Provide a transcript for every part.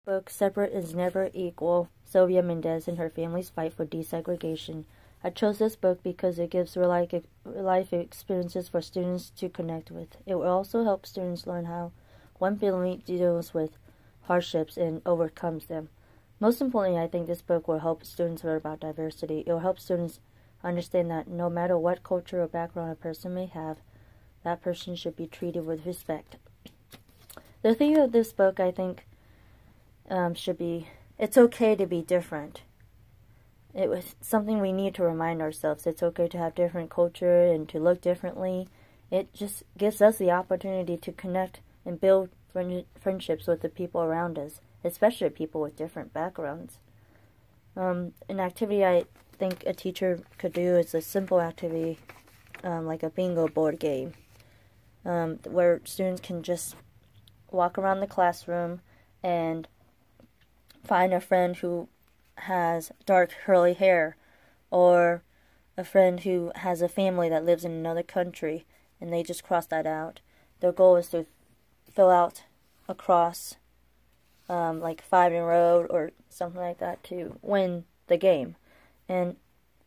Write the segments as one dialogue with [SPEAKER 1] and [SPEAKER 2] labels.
[SPEAKER 1] Book Separate is Never Equal, Sylvia Mendez and Her Family's Fight for Desegregation. I chose this book because it gives real life experiences for students to connect with. It will also help students learn how one family deals with hardships and overcomes them. Most importantly, I think this book will help students learn about diversity. It will help students understand that no matter what culture or background a person may have, that person should be treated with respect. The theme of this book, I think, should be, it's okay to be different. It was something we need to remind ourselves. It's okay to have different culture and to look differently. It just gives us the opportunity to connect and build friendships with the people around us, especially people with different backgrounds. An activity I think a teacher could do is a simple activity like a bingo board game, where students can just walk around the classroom and find a friend who has dark curly hair, or a friend who has a family that lives in another country, and they just cross that out. Their goal is to fill out a cross, like 5 in a row or something like that, to win the game. And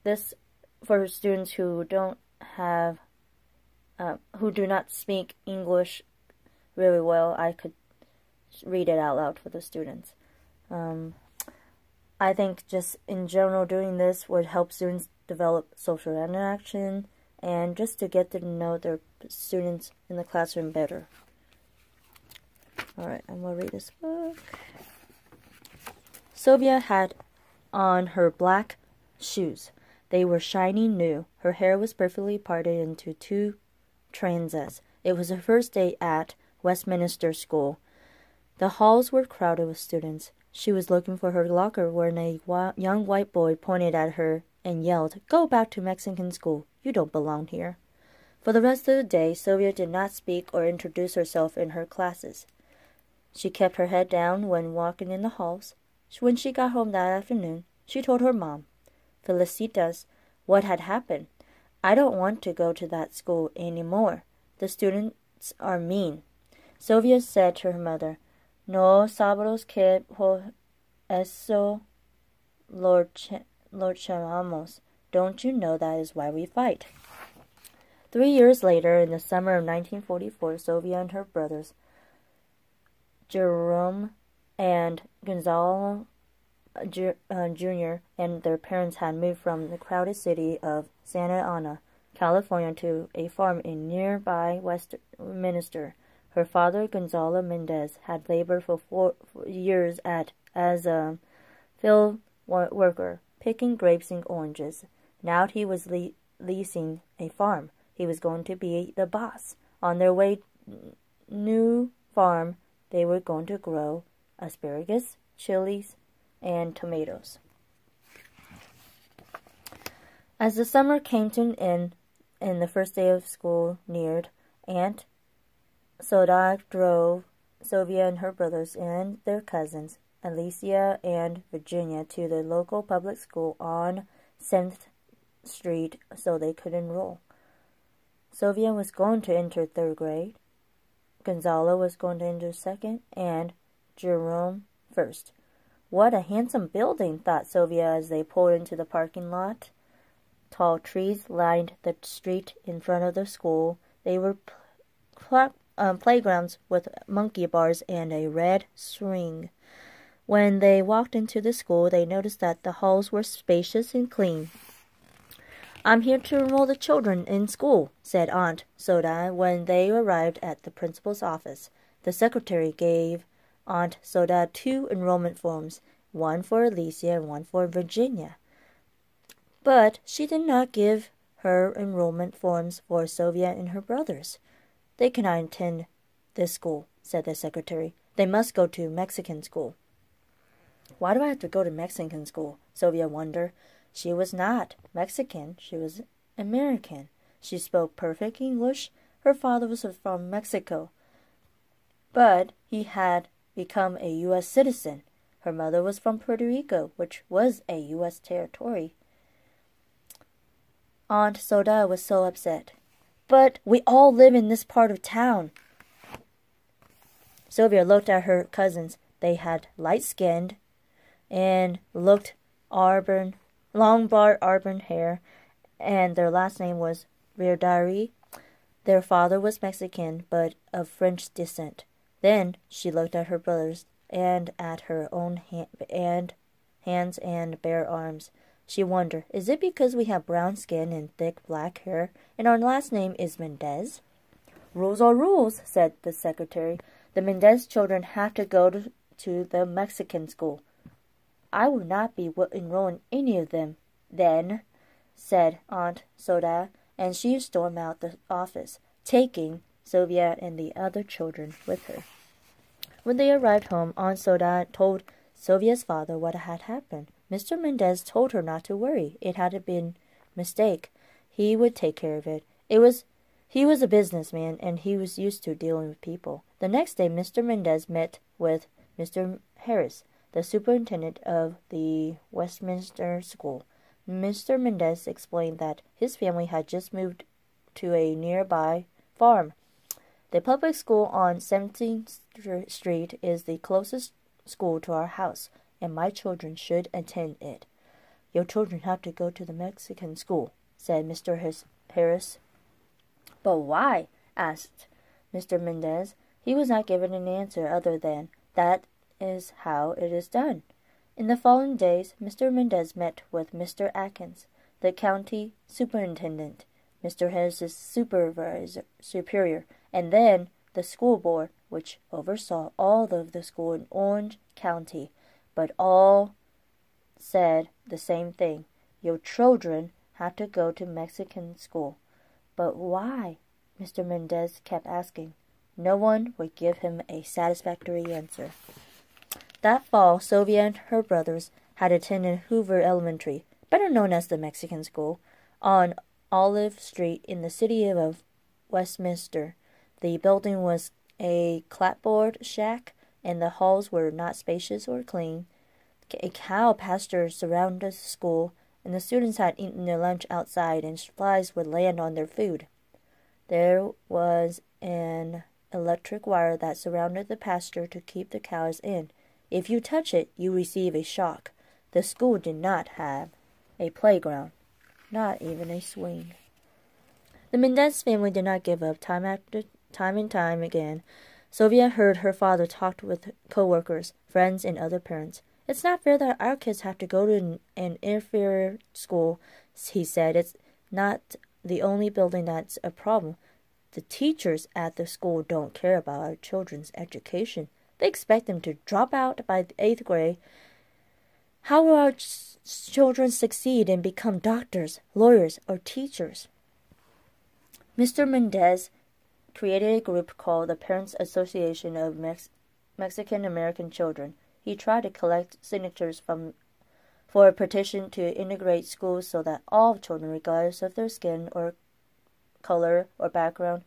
[SPEAKER 1] this, for students who don't have, who do not speak English really well, I could read it out loud for the students. I think just in general doing this would help students develop social interaction and just to get to know their students in the classroom better. Alright, I'm going to read this book. Sylvia had on her black shoes. They were shiny new. Her hair was perfectly parted into 2 trenzas. It was her first day at Westminster School. The halls were crowded with students. She was looking for her locker when a young white boy pointed at her and yelled, "Go back to Mexican school. You don't belong here." For the rest of the day, Sylvia did not speak or introduce herself in her classes. She kept her head down when walking in the halls. When she got home that afternoon, she told her mom, "Felicitas, what had happened? I don't want to go to that school anymore. The students are mean." Sylvia said to her mother, "No sabemos que por eso lo llamamos. Don't you know that is why we fight?" 3 years later, in the summer of 1944, Sylvia and her brothers, Jerome and Gonzalo Jr., and their parents had moved from the crowded city of Santa Ana, California, to a farm in nearby Westminster. Her father, Gonzalo Mendez, had labored for 4 years as a field worker, picking grapes and oranges. Now he was leasing a farm. He was going to be the boss. On their new farm, they were going to grow asparagus, chilies, and tomatoes. As the summer came to an end and the first day of school neared, Aunt Soda drove Sylvia and her brothers and their cousins, Alicia and Virginia, to the local public school on 7th Street so they could enroll. Sylvia was going to enter 3rd grade, Gonzalo was going to enter 2nd, and Jerome 1st. What a handsome building, thought Sylvia as they pulled into the parking lot. Tall trees lined the street in front of the school. They were playgrounds with monkey bars and a red swing. When they walked into the school, they noticed that the halls were spacious and clean. "I'm here to enroll the children in school," said Aunt Soda when they arrived at the principal's office. The secretary gave Aunt Soda 2 enrollment forms, one for Alicia and one for Virginia. But she did not give her enrollment forms for Sylvia and her brothers. "They cannot attend this school," said the secretary. "They must go to Mexican school." "Why do I have to go to Mexican school?" Sylvia wondered. She was not Mexican. She was American. She spoke perfect English. Her father was from Mexico, but he had become a U.S. citizen. Her mother was from Puerto Rico, which was a U.S. territory. Aunt Soda was so upset. "But we all live in this part of town." Sylvia looked at her cousins. They had light-skinned and looked long blonde auburn hair, and their last name was Verdari. Their father was Mexican, but of French descent. Then she looked at her brothers and at her own hands and bare arms. She wondered, is it because we have brown skin and thick black hair, and our last name is Mendez? Rules are rules, said the secretary. The Mendez children have to go to the Mexican school. I will not be enrolling any of them, then, said Aunt Soda, and she stormed out the office, taking Sylvia and the other children with her. When they arrived home, Aunt Soda told Sylvia's father what had happened. Mr. Mendez told her not to worry. It had been a mistake. He would take care of it. He was a businessman, and he was used to dealing with people. The next day, Mr. Mendez met with Mr. Harris, the superintendent of the Westminster School. Mr. Mendez explained that his family had just moved to a nearby farm. The public school on 17th Street is the closest school to our house, and my children should attend it. Your children have to go to the Mexican school, said Mr. Harris. But why? Asked Mr. Mendez. He was not given an answer other than, that is how it is done. In the following days, Mr. Mendez met with Mr. Atkins, the county superintendent, Mr. Harris's superior, and then the school board, which oversaw all of the school in Orange County, but all said the same thing. Your children have to go to Mexican school. But why? Mr. Mendez kept asking. No one would give him a satisfactory answer. That fall, Sylvia and her brothers had attended Hoover Elementary, better known as the Mexican School, on Olive Street in the city of Westminster. The building was a clapboard shack, and the halls were not spacious or clean. A cow pasture surrounded the school, and the students had eaten their lunch outside, and flies would land on their food. There was an electric wire that surrounded the pasture to keep the cows in. If you touch it, you receive a shock. The school did not have a playground, not even a swing. The Mendez family did not give up. Time and time again, Sylvia heard her father talk with co-workers, friends, and other parents. It's not fair that our kids have to go to an inferior school, he said. It's not the only building that's a problem. The teachers at the school don't care about our children's education. They expect them to drop out by the 8th grade. How will our children succeed and become doctors, lawyers, or teachers? Mr. Mendez created a group called the Parents Association of Mexican American Children. He tried to collect signatures for a petition to integrate schools so that all children, regardless of their skin or color or background,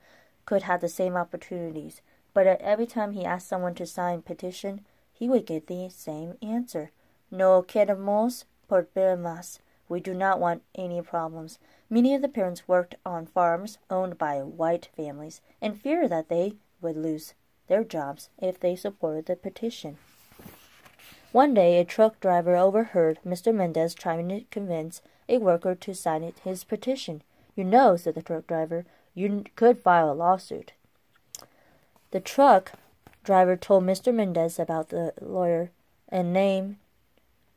[SPEAKER 1] could have the same opportunities. But every time he asked someone to sign a petition, he would get the same answer. No queremos problemas. We do not want any problems. Many of the parents worked on farms owned by white families and feared that they would lose their jobs if they supported the petition. One day, a truck driver overheard Mr. Mendez trying to convince a worker to sign his petition. You know, said the truck driver, you could file a lawsuit. The truck driver told Mr. Mendez about the lawyer and named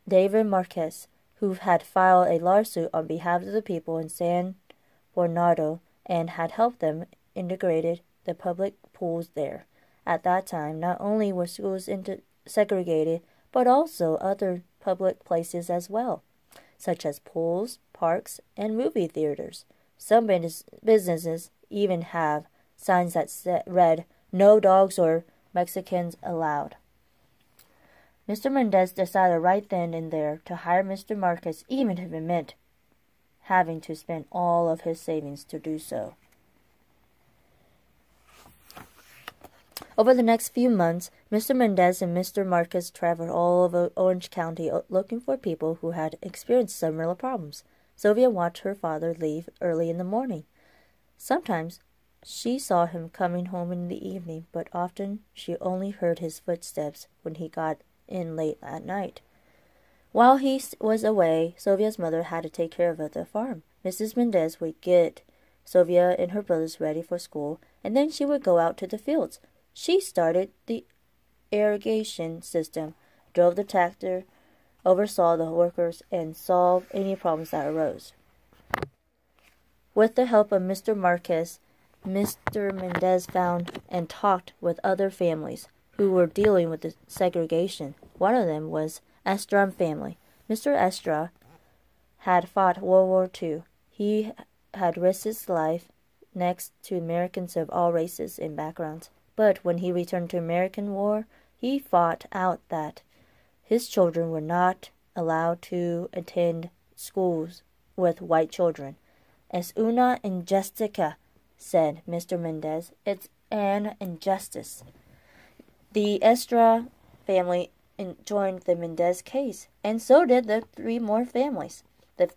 [SPEAKER 1] David Marquez, who had filed a lawsuit on behalf of the people in San Bernardo and had helped them integrate the public pools there. At that time, not only were schools segregated, but also other public places as well, such as pools, parks, and movie theaters. Some businesses even have signs that read, "No dogs or Mexicans allowed." Mr. Mendez decided right then and there to hire Mr. Marquez, even if it meant having to spend all of his savings to do so. Over the next few months, Mr. Mendez and Mr. Marquez traveled all over Orange County looking for people who had experienced similar problems. Sylvia watched her father leave early in the morning. Sometimes She saw him coming home in the evening, but often she only heard his footsteps when he got in late at night. While he was away, Sylvia's mother had to take care of the farm. Mrs. Mendez would get Sylvia and her brothers ready for school, and then she would go out to the fields. She started the irrigation system, drove the tractor, oversaw the workers, and solved any problems that arose. With the help of Mr. Marquez, Mr. Mendez found and talked with other families who were dealing with the segregation. One of them was Estrada family. Mr. Estrada had fought World War II. He had risked his life next to Americans of all races and backgrounds. But when he returned to American War, he fought out that his children were not allowed to attend schools with white children. Es una injusticia, said Mr. Mendez. It's an injustice. The Estrada family joined the Mendez case, and so did the 3 more families. The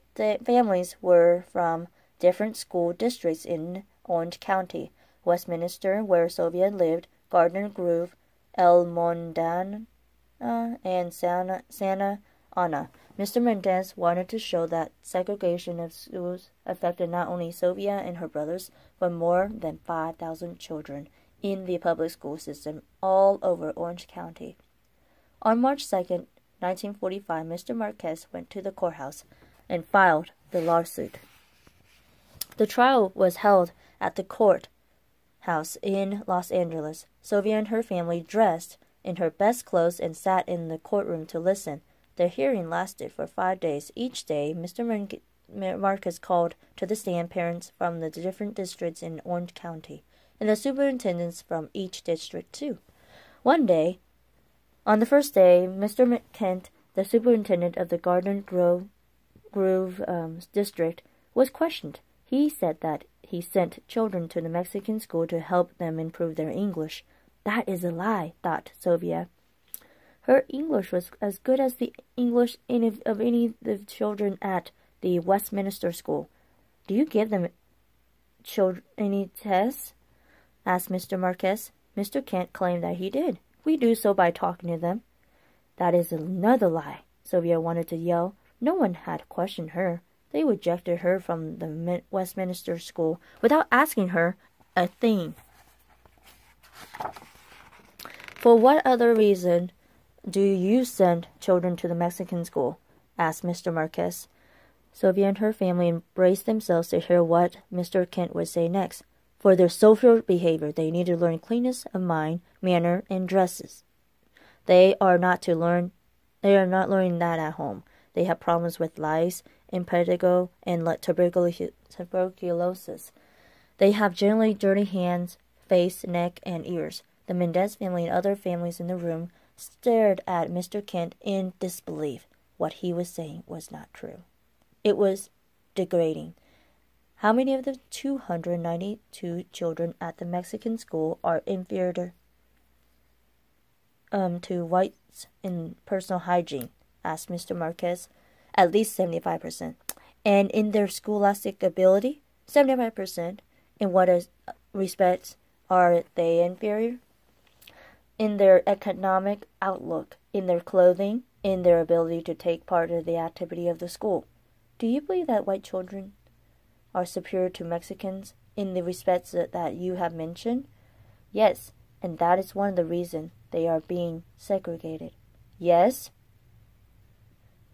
[SPEAKER 1] families were from different school districts in Orange County: Westminster, where Sylvia lived, Gardner Grove, El Mondana, and Santa Ana. Mr. Mendez wanted to show that segregation of schools affected not only Sylvia and her brothers, but more than 5,000 children in the public school system all over Orange County. On March 2nd, 1945, Mr. Marquez went to the courthouse and filed the lawsuit. The trial was held at the courthouse in Los Angeles. Sylvia and her family dressed in her best clothes and sat in the courtroom to listen. The hearing lasted for 5 days. Each day, Mr. Marquez called to the stand parents from the different districts in Orange County, and the superintendents from each district too. One day, on the first day, Mr. Kent, the superintendent of the Gardner Grove district, was questioned. He said that he sent children to the Mexican school to help them improve their English. That is a lie, thought Sylvia. Her English was as good as the English of any of the children at the Westminster school. Do you give them any tests? Asked Mr. Marquez. Mr. Kent claimed that he did. We do so by talking to them. That is another lie, Sylvia wanted to yell. No one had questioned her. They rejected her from the Westminster school without asking her a thing. For what other reason do you send children to the Mexican school? Asked Mr. Marquez. Sylvia and her family embraced themselves to hear what Mr. Kent would say next. For their social behavior, they need to learn cleanness of mind, manner, and dresses. They are not learning that at home. They have problems with lice, impetigo, and tuberculosis. They have generally dirty hands, face, neck, and ears. The Mendez family and other families in the room stared at Mr. Kent in disbelief. What he was saying was not true. It was degrading. How many of the 292 children at the Mexican school are inferior to whites in personal hygiene? Asked Mr. Marquez. At least 75%. And in their scholastic ability? 75%. In what respects are they inferior? In their economic outlook, in their clothing, in their ability to take part in the activity of the school. Do you believe that white children are superior to Mexicans in the respects that you have mentioned? Yes, and that is one of the reasons they are being segregated. Yes?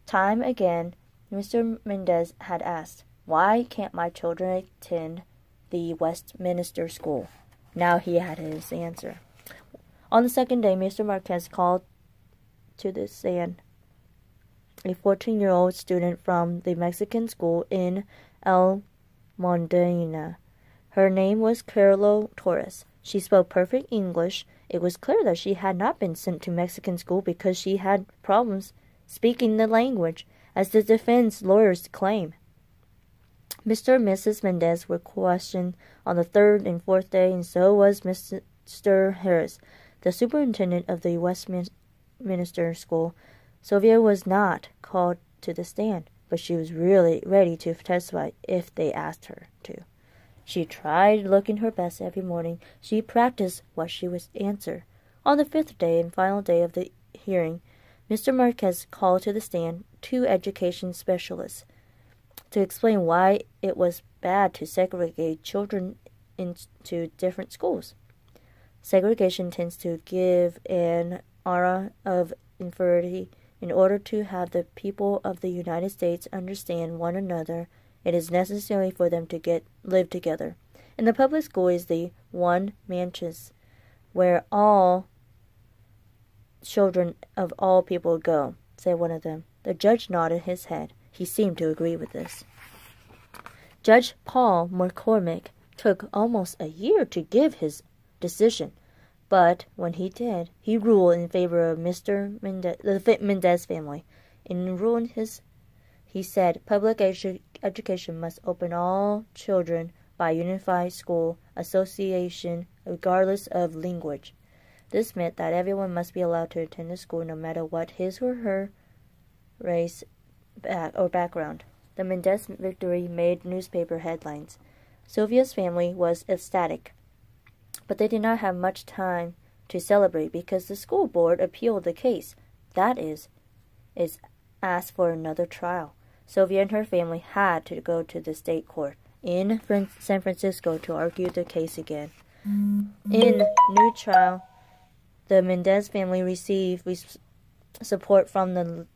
[SPEAKER 1] Time again, Mr. Mendez had asked, why can't my children attend the Westminster school? Now he had his answer. On the second day, Mr. Marquez called to the stand a 14-year-old student from the Mexican school in El Mondana. Her name was Carlo Torres. She spoke perfect English. It was clear that she had not been sent to Mexican school because she had problems speaking the language, as the defense lawyers claim. Mr. and Mrs. Mendez were questioned on the third and fourth day, and so was Mr. Harris, the superintendent of the Westminster school. Sylvia was not called to the stand, but she was really ready to testify if they asked her to. She tried looking her best every morning. She practiced what she would answer. On the 5th day and final day of the hearing, Mr. Marquez called to the stand 2 education specialists to explain why it was bad to segregate children into different schools. Segregation tends to give an aura of inferiority. In order to have the people of the United States understand one another, it is necessary for them to live together. And the public school is the one mansion where all children of all people go, said one of them. The judge nodded his head. He seemed to agree with this. Judge Paul McCormick took almost a year to give his decision, but when he did, he ruled in favor of the Mendez family. In ruling he said public education must open all children by unified school association regardless of language. This meant that everyone must be allowed to attend the school no matter what his or her race or background. The Mendez victory made newspaper headlines. Sylvia's family was ecstatic, but they did not have much time to celebrate because the school board appealed the case. That is asked for another trial. Sylvia and her family had to go to the state court in San Francisco to argue the case again. In new trial, the Mendez family received support from the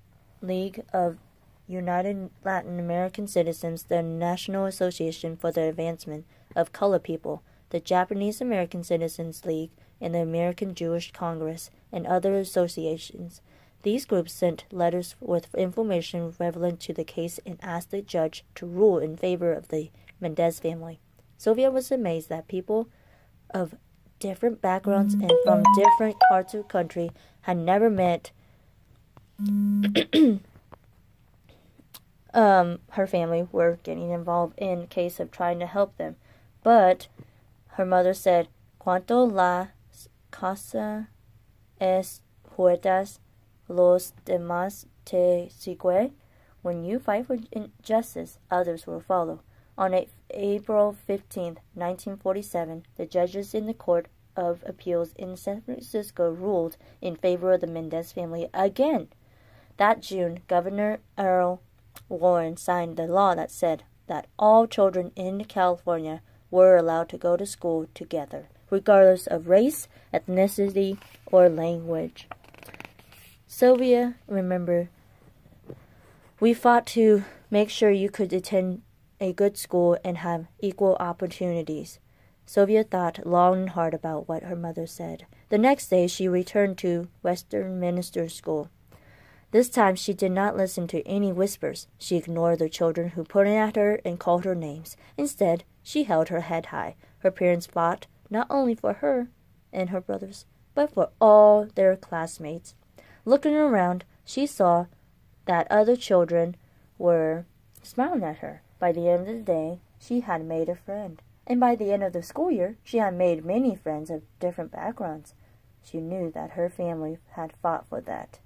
[SPEAKER 1] League of United Latin American Citizens, the National Association for the Advancement of Colored People, the Japanese American Citizens League, and the American Jewish Congress, and other associations. These groups sent letters with information relevant to the case and asked the judge to rule in favor of the Mendez family. Sylvia was amazed that people of different backgrounds and from different parts of the country had never met her family were getting involved in the case of trying to help them. But her mother said, "Cuanto las casas es puertas, los demás te siguen." When you fight for justice, others will follow. On April 15, 1947, the judges in the Court of Appeals in San Francisco ruled in favor of the Mendez family again. That June, Governor Earl Warren signed the law that said that all children in California were allowed to go to school together, regardless of race, ethnicity, or language. Sylvia, remember, we fought to make sure you could attend a good school and have equal opportunities. Sylvia thought long and hard about what her mother said. The next day, she returned to Westminster School. This time, she did not listen to any whispers. She ignored the children who pointed at her and called her names. Instead, she held her head high. Her parents fought not only for her and her brothers, but for all their classmates. Looking around, she saw that other children were smiling at her. By the end of the day, she had made a friend. And by the end of the school year, she had made many friends of different backgrounds. She knew that her family had fought for that.